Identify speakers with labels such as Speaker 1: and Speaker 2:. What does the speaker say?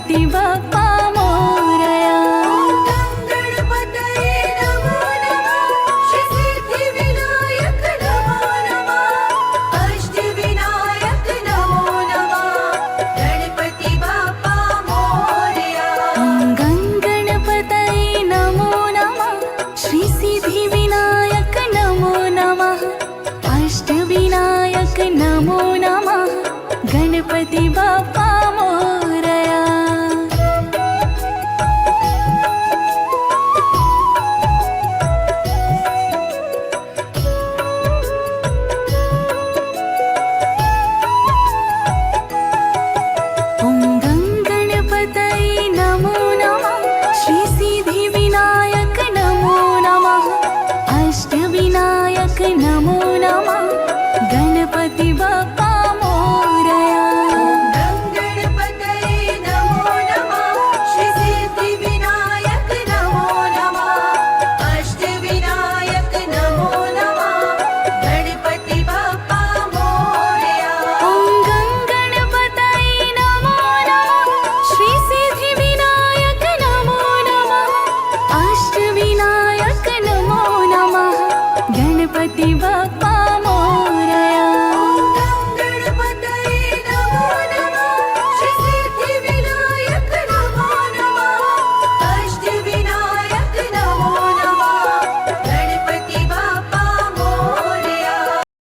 Speaker 1: गणपती बाप्पा मोरया।
Speaker 2: गणपतये नमो नमः, श्री सिद्धिविनायक नमो नमः, अष्टविनायक नमो नमः, गणपती बाप्पा मोरया।
Speaker 1: गणपतये नमो नमः, श्री सिद्धिविनायक नमो नमः, अष्टविनायक नमो नमः, गणपती बाप्पा मोरया। गणपतये नमो नमः, श्री सिद्धिविनायक नमो नमः, अष्टविनायक नमो नमः, गणपती बाप्पा मोरया।
Speaker 2: गणपतये नमो नमः, श्री सिद्धिविनायक नमो नमः, अष्टविनायक नमो नमः, गणपती बाप्पा मोरया।
Speaker 1: गणपतये नमो नमः, श्री सिद्धिविनायक नमो नमः, अष्टविनायक नमो नमः, गणपती बाप्पा